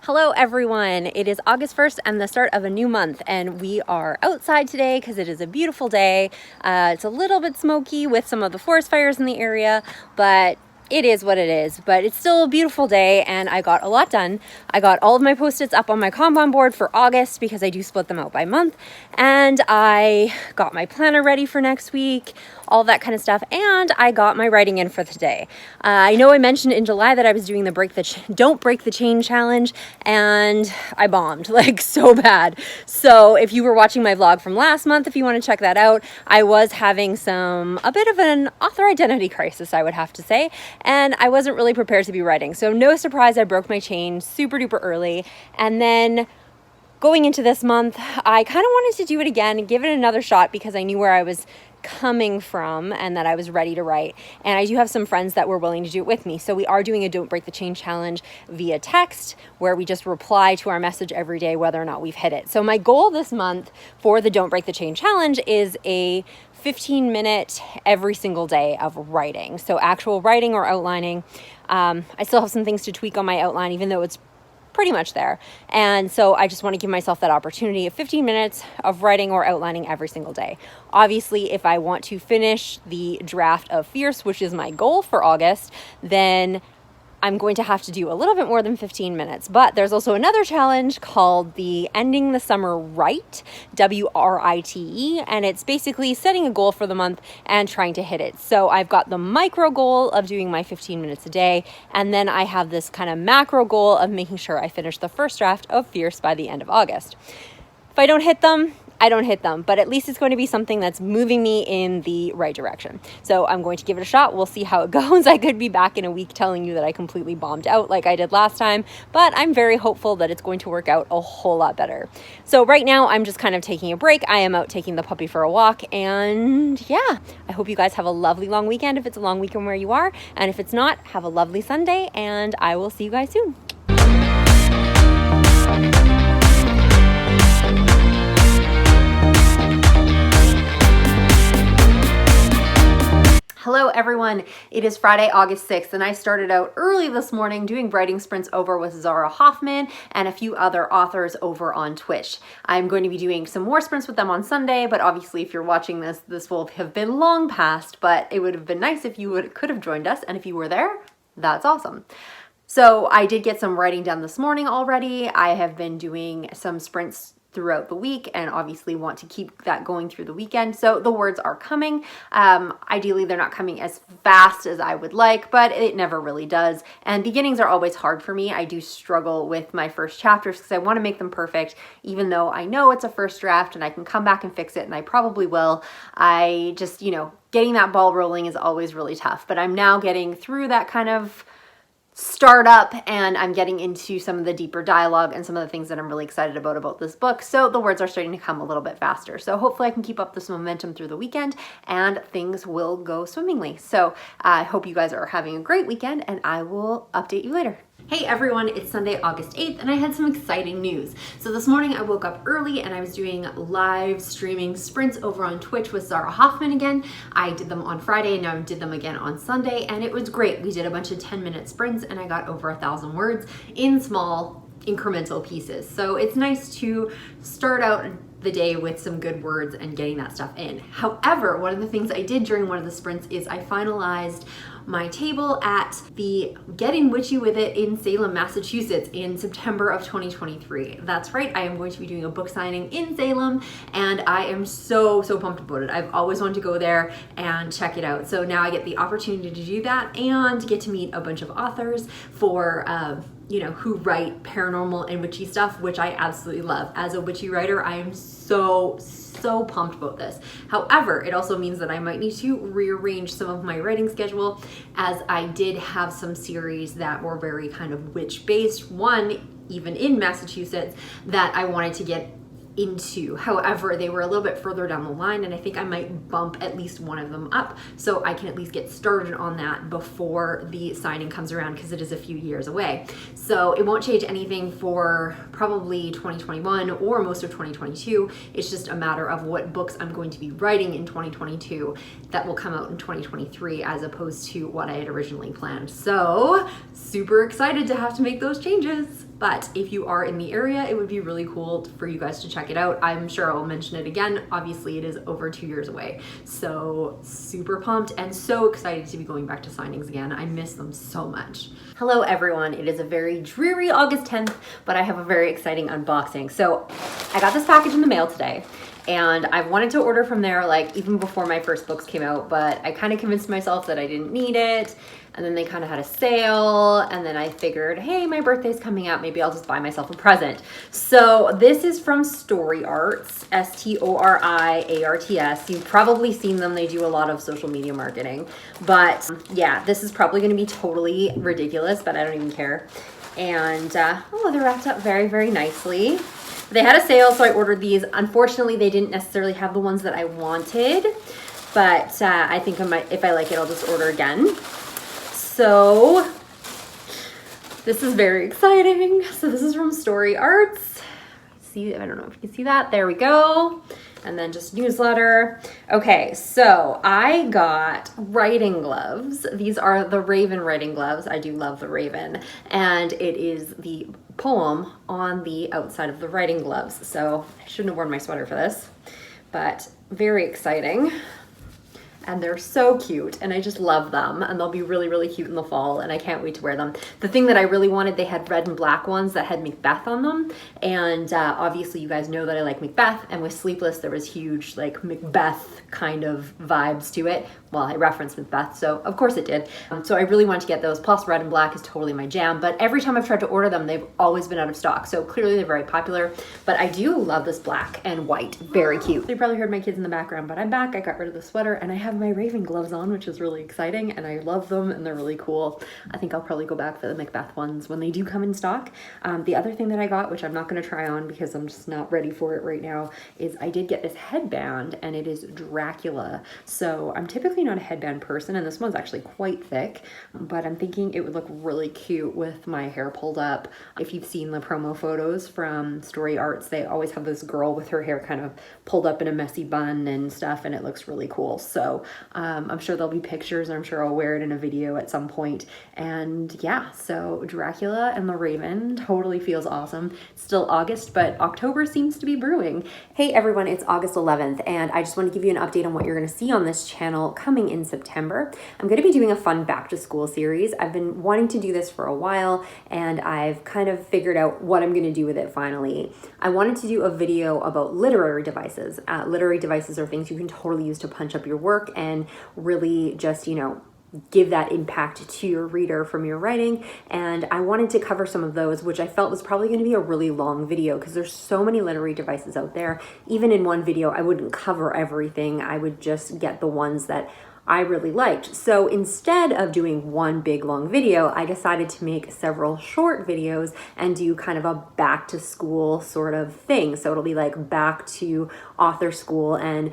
Hello everyone, it is August 1st and the start of a new month, and we are outside today because it is a beautiful day. It's a little bit smoky with some of the forest fires in the area, but it is what it is. But it's still a beautiful day and I got a lot done. I got all of my post-its up on my Kanban board for August because I do split them out by month, and I got my planner ready for next week, all that kind of stuff, and I got my writing in for today. I know I mentioned in July that I was doing the Don't Break the Chain challenge, and I bombed like so bad. So if you were watching my vlog from last month, if you want to check that out, I was having a bit of an author identity crisis, I would have to say, and I wasn't really prepared to be writing. So no surprise, I broke my chain super duper early, and then going into this month, I kind of wanted to do it again and give it another shot because I knew where I was coming from and that I was ready to write. And I do have some friends that were willing to do it with me. So we are doing a Don't Break the Chain challenge via text, where we just reply to our message every day whether or not we've hit it. So my goal this month for the Don't Break the Chain challenge is a 15-minute every single day of writing. So actual writing or outlining. I still have some things to tweak on my outline, even though it's pretty much there. And so I just want to give myself that opportunity of 15 minutes of writing or outlining every single day. Obviously, if I want to finish the draft of Fierce, which is my goal for August, then I'm going to have to do a little bit more than 15 minutes. But there's also another challenge called the Ending the Summer Right, WRITE, and it's basically setting a goal for the month and trying to hit it. So I've got the micro goal of doing my 15 minutes a day, and then I have this kind of macro goal of making sure I finish the first draft of Fierce by the end of August. If I don't hit them, I don't hit them, but at least it's going to be something that's moving me in the right direction. So I'm going to give it a shot. We'll see how it goes. I could be back in a week telling you that I completely bombed out like I did last time, but I'm very hopeful that it's going to work out a whole lot better. So right now I'm just kind of taking a break. I am out taking the puppy for a walk, and yeah, I hope you guys have a lovely long weekend if it's a long weekend where you are, and if it's not, have a lovely Sunday, and I will see you guys soon. Hello everyone, it is Friday, August 6th, and I started out early this morning doing writing sprints over with Zara Hoffman and a few other authors over on Twitch. I'm going to be doing some more sprints with them on Sunday, but obviously if you're watching this will have been long past, but it would have been nice if you could have joined us, and if you were there, that's awesome. So I did get some writing done this morning already. I have been doing some sprints throughout the week and obviously want to keep that going through the weekend. So the words are coming. Ideally, they're not coming as fast as I would like, but it never really does. And beginnings are always hard for me. I do struggle with my first chapters because I want to make them perfect, even though I know it's a first draft and I can come back and fix it, and I probably will. I just, getting that ball rolling is always really tough, but I'm now getting through that kind of start up, and I'm getting into some of the deeper dialogue and some of the things that I'm really excited about this book. So the words are starting to come a little bit faster. So hopefully I can keep up this momentum through the weekend and things will go swimmingly. So I hope you guys are having a great weekend, and I will update you later. Hey everyone, it's Sunday, August 8th, and I had some exciting news. So this morning I woke up early and I was doing live streaming sprints over on Twitch with Zara Hoffman again. I did them on Friday and now I did them again on Sunday, and it was great. We did a bunch of 10-minute sprints and I got over 1,000 words in small incremental pieces. So it's nice to start out the day with some good words and getting that stuff in. However, one of the things I did during one of the sprints is I finalized my table at the Getting Witchy With It in Salem, Massachusetts in September of 2023. That's right, I am going to be doing a book signing in Salem, and I am so pumped about it. I've always wanted to go there and check it out. So now I get the opportunity to do that and get to meet a bunch of authors for who write paranormal and witchy stuff, which I absolutely love. As a witchy writer, I am so pumped about this. However, it also means that I might need to rearrange some of my writing schedule, as I did have some series that were very kind of witch-based, one even in Massachusetts, that I wanted to get into. However, they were a little bit further down the line, and I think I might bump at least one of them up so I can at least get started on that before the signing comes around, because it is a few years away. So it won't change anything for probably 2021 or most of 2022. It's just a matter of what books I'm going to be writing in 2022 that will come out in 2023 as opposed to what I had originally planned. So super excited to have to make those changes. But if you are in the area, it would be really cool for you guys to check it out. I'm sure I'll mention it again. Obviously, it is over 2 years away. So super pumped and so excited to be going back to signings again. I miss them so much. Hello everyone. It is a very dreary August 10th, but I have a very exciting unboxing. So I got this package in the mail today. And I've wanted to order from there like even before my first books came out, but I kind of convinced myself that I didn't need it. And then they kind of had a sale, and then I figured, hey, my birthday's coming up, maybe I'll just buy myself a present. So this is from Storiarts, Storiarts. You've probably seen them. They do a lot of social media marketing. But yeah, this is probably gonna be totally ridiculous, but I don't even care. And oh, they're wrapped up very, very nicely. They had a sale, so I ordered these. Unfortunately, they didn't necessarily have the ones that I wanted, but I think I might, if I like it, I'll just order again. So this is very exciting. So this is from Storiarts. See, I don't know if you can see that. There we go. And then just newsletter. Okay, so I got writing gloves. These are the Raven writing gloves. I do love the Raven. And it is the poem on the outside of the writing gloves. So I shouldn't have worn my sweater for this, but very exciting. And they're so cute, and I just love them, and they'll be really, really cute in the fall, and I can't wait to wear them. The thing that I really wanted, they had red and black ones that had Macbeth on them, and obviously you guys know that I like Macbeth, and with Sleepless there was huge like Macbeth kind of vibes to it. Well, I referenced Macbeth, so of course it did. So I really wanted to get those, plus red and black is totally my jam, but every time I've tried to order them, they've always been out of stock, so clearly they're very popular, but I do love this black and white, very cute. You probably heard my kids in the background, but I'm back. I got rid of the sweater, and I have my Raven gloves on, which is really exciting, and I love them, and they're really cool. I think I'll probably go back for the Macbeth ones when they do come in stock. The other thing that I got, which I'm not going to try on because I'm just not ready for it right now, is I did get this headband, and it is Dracula. So I'm typically not a headband person, and this one's actually quite thick, but I'm thinking it would look really cute with my hair pulled up. If you've seen the promo photos from Storiarts, they always have this girl with her hair kind of pulled up in a messy bun and stuff, and it looks really cool. So I'm sure there'll be pictures, and I'm sure I'll wear it in a video at some point. And yeah, so Dracula and the Raven totally feels awesome. It's still August, but October seems to be brewing. Hey everyone, it's August 11th, and I just want to give you an update on what you're going to see on this channel coming in September. I'm going to be doing a fun back to school series. I've been wanting to do this for a while, and I've kind of figured out what I'm going to do with it finally. I wanted to do a video about literary devices. Literary devices are things you can totally use to punch up your work and really just, you know, give that impact to your reader from your writing. And I wanted to cover some of those, which I felt was probably going to be a really long video because there's so many literary devices out there. Even in one video, I wouldn't cover everything. I would just get the ones that I really liked. So instead of doing one big long video, I decided to make several short videos and do kind of a back to school sort of thing. So it'll be like back to author school and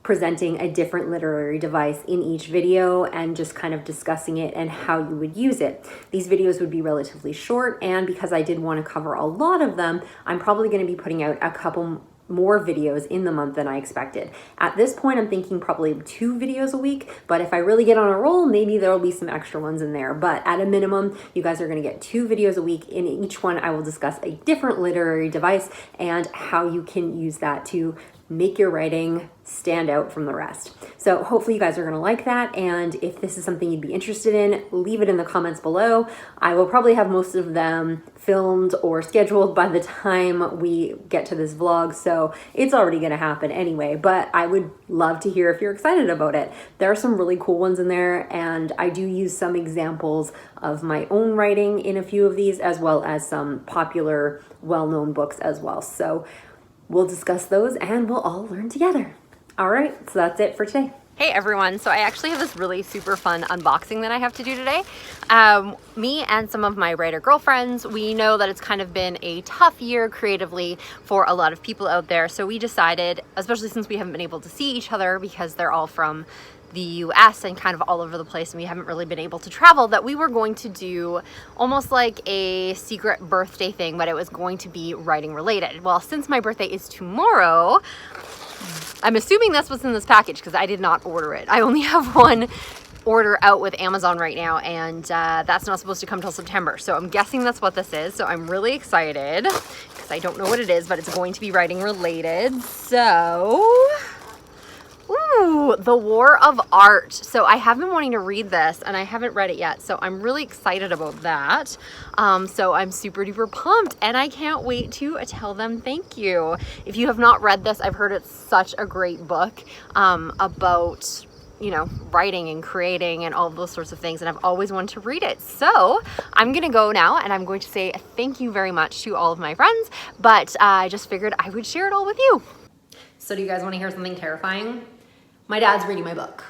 presenting a different literary device in each video and just kind of discussing it and how you would use it. These videos would be relatively short, and because I did want to cover a lot of them, I'm probably going to be putting out a couple more videos in the month than I expected. At this point, I'm thinking probably 2 videos a week, but if I really get on a roll, maybe there'll be some extra ones in there. But at a minimum, you guys are going to get 2 videos a week. In each one, I will discuss a different literary device and how you can use that to make your writing stand out from the rest. So hopefully you guys are going to like that, and if this is something you'd be interested in, leave it in the comments below. I will probably have most of them filmed or scheduled by the time we get to this vlog, so it's already going to happen anyway, but I would love to hear if you're excited about it. There are some really cool ones in there, and I do use some examples of my own writing in a few of these, as well as some popular, well-known books as well. So we'll discuss those and we'll all learn together. All right, so that's it for today. Hey everyone, so I actually have this really super fun unboxing that I have to do today. Me and some of my writer girlfriends, we know that it's kind of been a tough year creatively for a lot of people out there. So we decided, especially since we haven't been able to see each other because they're all from the US and kind of all over the place and we haven't really been able to travel, that we were going to do almost like a secret birthday thing, but it was going to be writing related. Well, since my birthday is tomorrow, I'm assuming that's what's in this package because I did not order it. I only have one order out with Amazon right now, and that's not supposed to come till September. So I'm guessing that's what this is. So I'm really excited because I don't know what it is, but it's going to be writing related. So, ooh, The War of Art. So I have been wanting to read this and I haven't read it yet. So I'm really excited about that. So I'm super duper pumped and I can't wait to tell them thank you. If you have not read this, I've heard it's such a great book about, you know, writing and creating and all those sorts of things, and I've always wanted to read it. So I'm gonna go now and I'm going to say thank you very much to all of my friends, but I just figured I would share it all with you. So do you guys want to hear something terrifying? My dad's reading my book.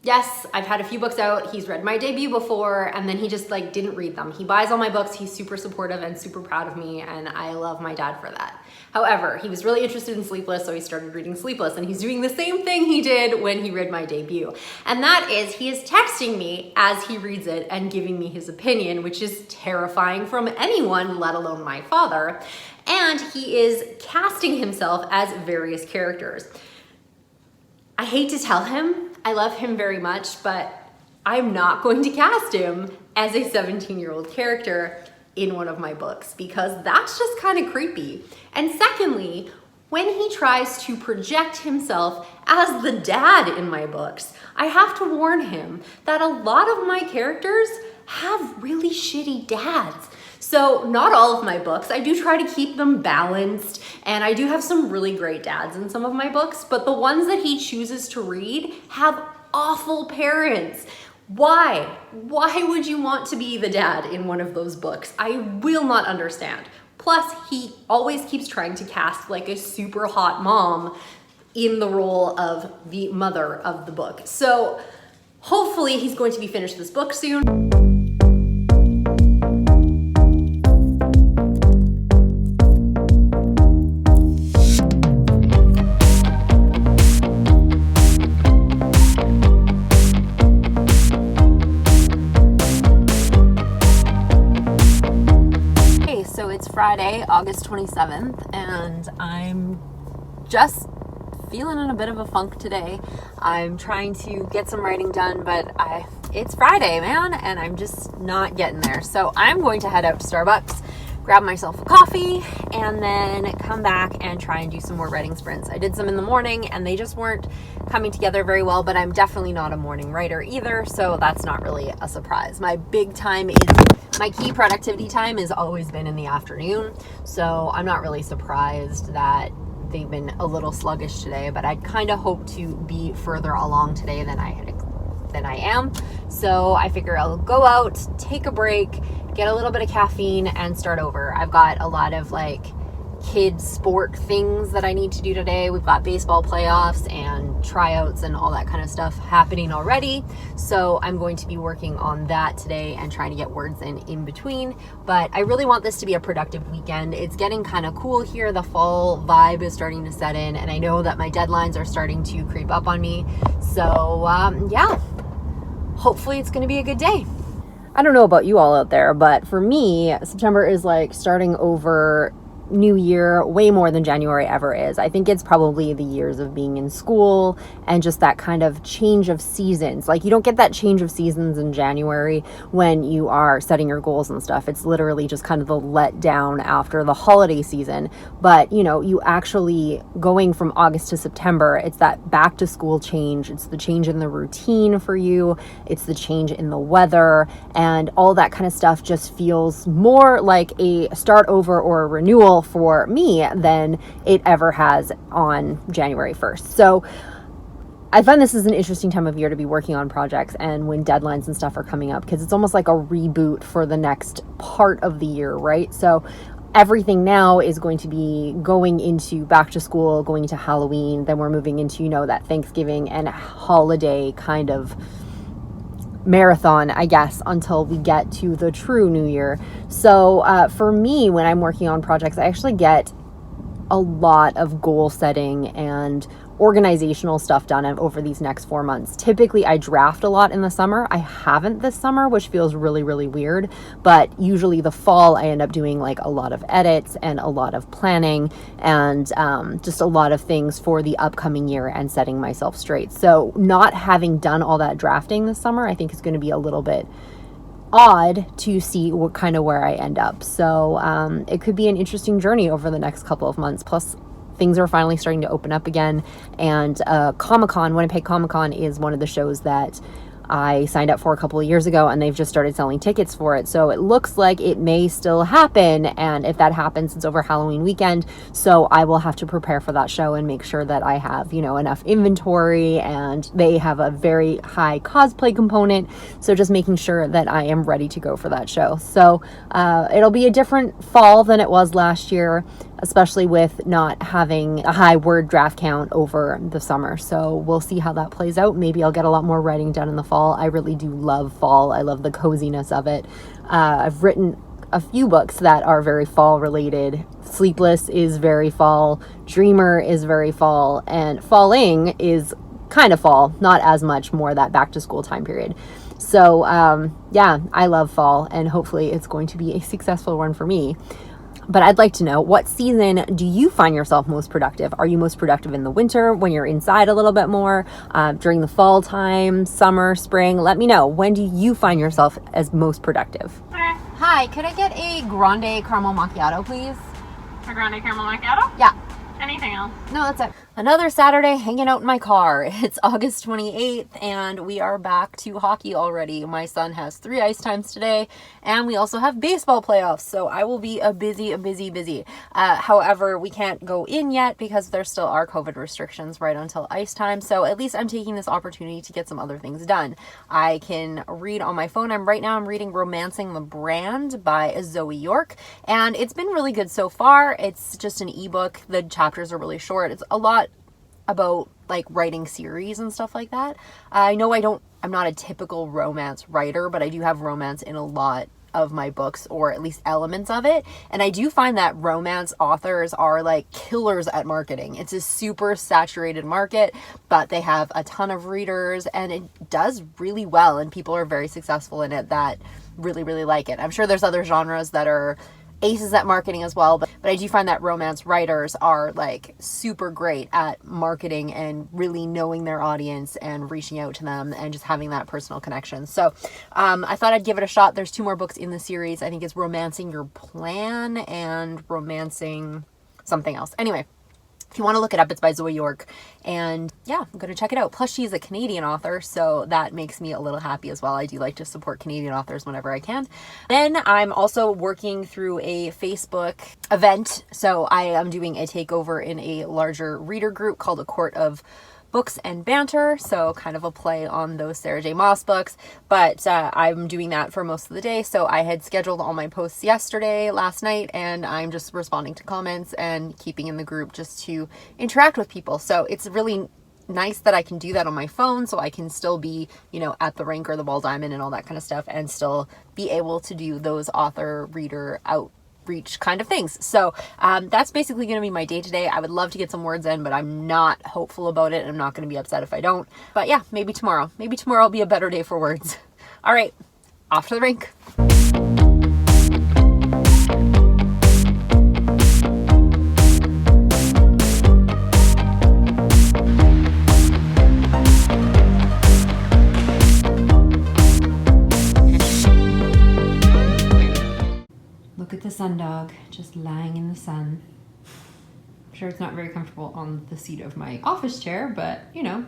Yes, I've had a few books out. He's read my debut before and then he just like didn't read them. He buys all my books. He's super supportive and super proud of me, and I love my dad for that. However, he was really interested in Sleepless, so he started reading Sleepless, and he's doing the same thing he did when he read my debut. And that is, he is texting me as he reads it and giving me his opinion, which is terrifying from anyone, let alone my father. And he is casting himself as various characters. I hate to tell him, I love him very much, but I'm not going to cast him as a 17-year-old character in one of my books because that's just kind of creepy. And secondly, when he tries to project himself as the dad in my books, I have to warn him that a lot of my characters have really shitty dads. So not all of my books, I do try to keep them balanced, and I do have some really great dads in some of my books, but the ones that he chooses to read have awful parents. Why? Why would you want to be the dad in one of those books? I will not understand. Plus, he always keeps trying to cast like a super hot mom in the role of the mother of the book. So hopefully he's going to be finished this book soon. Friday, August 27th, and I'm just feeling in a bit of a funk today. I'm trying to get some writing done, but it's Friday, man, and I'm just not getting there. So I'm going to head out to Starbucks, grab myself a coffee, and then come back and try and do some more writing sprints. I did some in the morning and they just weren't coming together very well, but I'm definitely not a morning writer either, so that's not really a surprise. My key productivity time has always been in the afternoon, so I'm not really surprised that they've been a little sluggish today, but I kind of hope to be further along today than I am. So I figure I'll go out, take a break, get a little bit of caffeine, and start over. I've got a lot of like kid sport things that I need to do today. We've got baseball playoffs and tryouts and all that kind of stuff happening already. So I'm going to be working on that today and trying to get words in between. But I really want this to be a productive weekend. It's getting kind of cool here. The fall vibe is starting to set in, and I know that my deadlines are starting to creep up on me. So yeah, hopefully it's going to be a good day. I don't know about you all out there, but for me, September is like starting over new year way more than January ever is. I think it's probably the years of being in school and just that kind of change of seasons. Like you don't get that change of seasons in January when you are setting your goals and stuff. It's literally just kind of the letdown after the holiday season. But you know, you actually going from August to September, it's that back to school change. It's the change in the routine for you. It's the change in the weather, and all that kind of stuff just feels more like a start over or a renewal for me than it ever has on January 1st. So I find this is an interesting time of year to be working on projects and when deadlines and stuff are coming up, because it's almost like a reboot for the next part of the year, right? So everything now is going to be going into back to school, going into Halloween, then we're moving into, you know, that Thanksgiving and holiday kind of marathon, I guess, until we get to the true new year. So for me, when I'm working on projects, I actually get a lot of goal setting and organizational stuff done over these next 4 months. Typically I draft a lot in the summer. I haven't this summer, which feels really, really weird, but usually the fall I end up doing like a lot of edits and a lot of planning and just a lot of things for the upcoming year and setting myself straight. So not having done all that drafting this summer, I think is going to be a little bit odd to see what kind of where I end up. So it could be an interesting journey over the next couple of months. Plus things are finally starting to open up again. And Comic-Con, Winnipeg Comic-Con is one of the shows that I signed up for a couple of years ago, and they've just started selling tickets for it. So it looks like it may still happen. And if that happens, it's over Halloween weekend. So I will have to prepare for that show and make sure that I have, you know, enough inventory, and they have a very high cosplay component. So just making sure that I am ready to go for that show. So it'll be a different fall than it was last year, especially with not having a high word draft count over the summer. So we'll see how that plays out. Maybe I'll get a lot more writing done in the fall. I really do love fall. I love the coziness of it. I've written a few books that are very fall related. Sleepless is very fall. Dreamer is very fall. And Falling is kind of fall, not as much, more that back to school time period. So yeah, I love fall, and hopefully it's going to be a successful one for me. But I'd like to know, what season do you find yourself most productive? Are you most productive in the winter when you're inside a little bit more, during the fall time, summer, spring? Let me know. When do you find yourself as most productive? Okay. Hi, could I get a grande caramel macchiato, please? A grande caramel macchiato? Yeah. Anything else? No, that's it. Another Saturday hanging out in my car. It's August 28th and we are back to hockey already. My son has 3 ice times today, and we also have baseball playoffs. So I will be a busy. However, we can't go in yet because there still are COVID restrictions right until ice time. So at least I'm taking this opportunity to get some other things done. I can read on my phone. I'm reading Romancing the Brand by Zoe York, and it's been really good so far. It's just an ebook. The chapters are really short. It's a lot about like writing series and stuff like that. I know I'm not a typical romance writer, but I do have romance in a lot of my books, or at least elements of it. And I do find that romance authors are like killers at marketing. It's a super saturated market, but they have a ton of readers and it does really well, and people are very successful in it that really, really like it. I'm sure there's other genres that are aces at marketing as well, but I do find that romance writers are like super great at marketing and really knowing their audience and reaching out to them and just having that personal connection. So I thought I'd give it a shot. There's 2 more books in the series. I think it's Romancing Your Plan and Romancing something else. Anyway, if you want to look it up, it's by Zoe York. And yeah, I'm going to check it out. Plus, she's a Canadian author, so that makes me a little happy as well. I do like to support Canadian authors whenever I can. Then I'm also working through a Facebook event. So I am doing a takeover in a larger reader group called A Court of Books and Banter, so kind of a play on those Sarah J. Maas books, but I'm doing that for most of the day. So I had scheduled all my posts last night, and I'm just responding to comments and keeping in the group just to interact with people. So it's really nice that I can do that on my phone, so I can still be, you know, at the rink or the Ball Diamond and all that kind of stuff, and still be able to do those author reader outreach kind of things. So that's basically going to be my day today. I would love to get some words in, but I'm not hopeful about it, and I'm not going to be upset if I don't. But yeah, maybe tomorrow will be a better day for words. All right, off to the rink. Look at the sundog just lying in the sun. I'm sure it's not very comfortable on the seat of my office chair, but you know,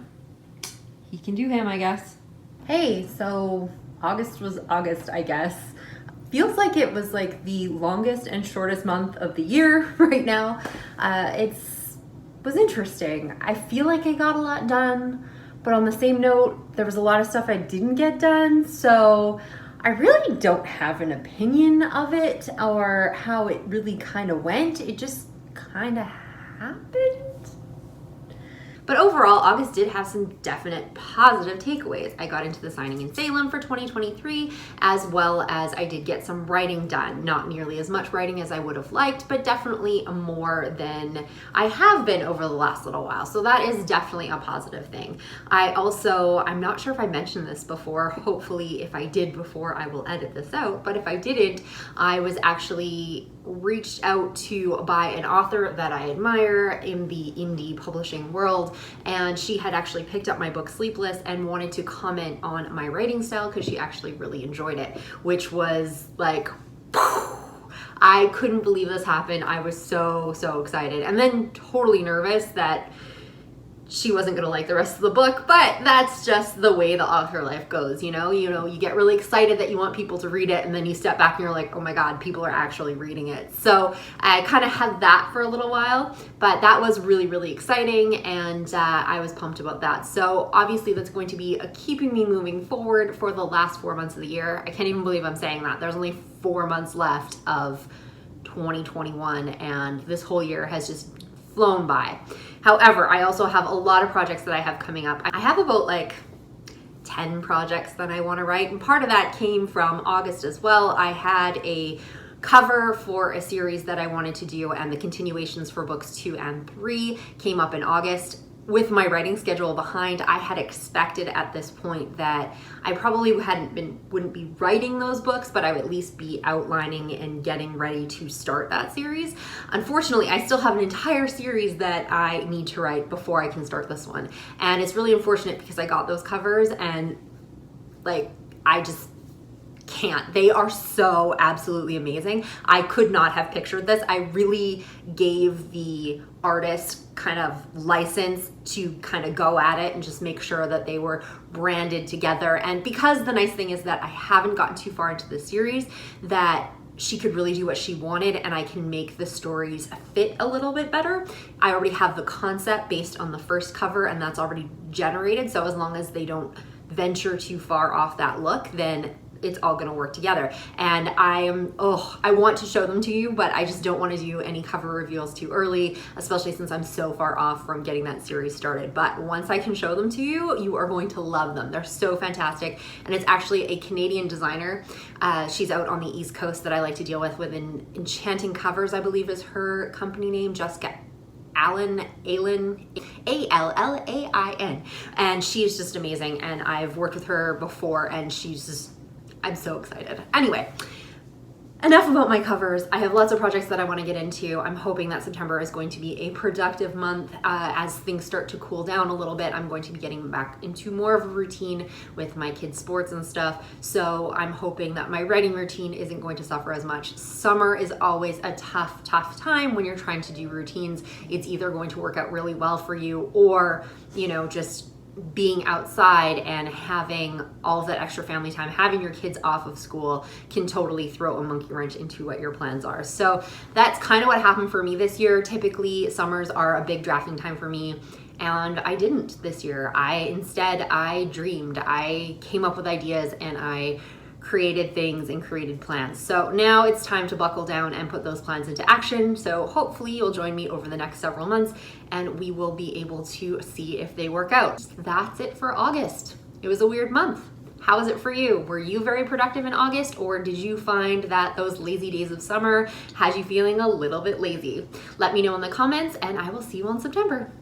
he can do him, I guess. Hey, so August was August, I guess. Feels like it was like the longest and shortest month of the year right now. It was interesting. I feel like I got a lot done, but on the same note, there was a lot of stuff I didn't get done. So I really don't have an opinion of it or how it really kind of went. It just kind of happened. But overall, August did have some definite positive takeaways. I got into the signing in Salem for 2023, as well as I did get some writing done. Not nearly as much writing as I would have liked, but definitely more than I have been over the last little while. So that is definitely a positive thing. I'm not sure if I mentioned this before. Hopefully, if I did before, I will edit this out. But if I didn't, I was actually reached out to by an author that I admire in the indie publishing world, and she had actually picked up my book Sleepless and wanted to comment on my writing style because she actually really enjoyed it, which was like, I couldn't believe this happened. I was so excited, and then totally nervous that she wasn't gonna like the rest of the book, but that's just the way the author life goes, you know, you get really excited that you want people to read it, and then you step back and you're like, oh my God, people are actually reading it. So I kind of had that for a little while, but that was really exciting, and I was pumped about that. So obviously that's going to be keeping me moving forward for the last 4 months of the year. I can't even believe I'm saying that. There's only 4 months left of 2021, and this whole year has just flown by. However, I also have a lot of projects that I have coming up. I have about like 10 projects that I want to write, and part of that came from August as well. I had a cover for a series that I wanted to do, and the continuations for books 2 and 3 came up in August. With my writing schedule behind, I had expected at this point that I probably wouldn't be writing those books, but I would at least be outlining and getting ready to start that series. Unfortunately, I still have an entire series that I need to write before I can start this one. And it's really unfortunate because I got those covers and like, I just can't. They are so absolutely amazing. I could not have pictured this. I really gave the artist kind of license to kind of go at it and just make sure that they were branded together. And because the nice thing is that I haven't gotten too far into the series, that she could really do what she wanted, and I can make the stories fit a little bit better. I already have the concept based on the first cover, and that's already generated. So as long as they don't venture too far off that look, then it's all gonna work together. And I want to show them to you, but I just don't want to do any cover reveals too early, especially since I'm so far off from getting that series started. But once I can show them to you, you are going to love them. They're so fantastic. And it's actually a Canadian designer. She's out on the East Coast that I like to deal with Enchanting Covers, I believe is her company name, Jessica Allain, Allain, and she's just amazing. And I've worked with her before, and I'm so excited. Anyway, enough about my covers. I have lots of projects that I want to get into. I'm hoping that September is going to be a productive month. As things start to cool down a little bit, I'm going to be getting back into more of a routine with my kids' sports and stuff. So I'm hoping that my writing routine isn't going to suffer as much. Summer is always a tough time when you're trying to do routines. It's either going to work out really well for you, or, just being outside and having all of that extra family time, having your kids off of school can totally throw a monkey wrench into what your plans are. So that's kind of what happened for me this year. Typically, summers are a big drafting time for me, and I didn't this year. Instead, I dreamed. I came up with ideas, and I created things and created plans. So now it's time to buckle down and put those plans into action. So hopefully you'll join me over the next several months, and we will be able to see if they work out. That's it for August. It was a weird month. How was it for you? Were you very productive in August, or did you find that those lazy days of summer had you feeling a little bit lazy? Let me know in the comments, and I will see you in September.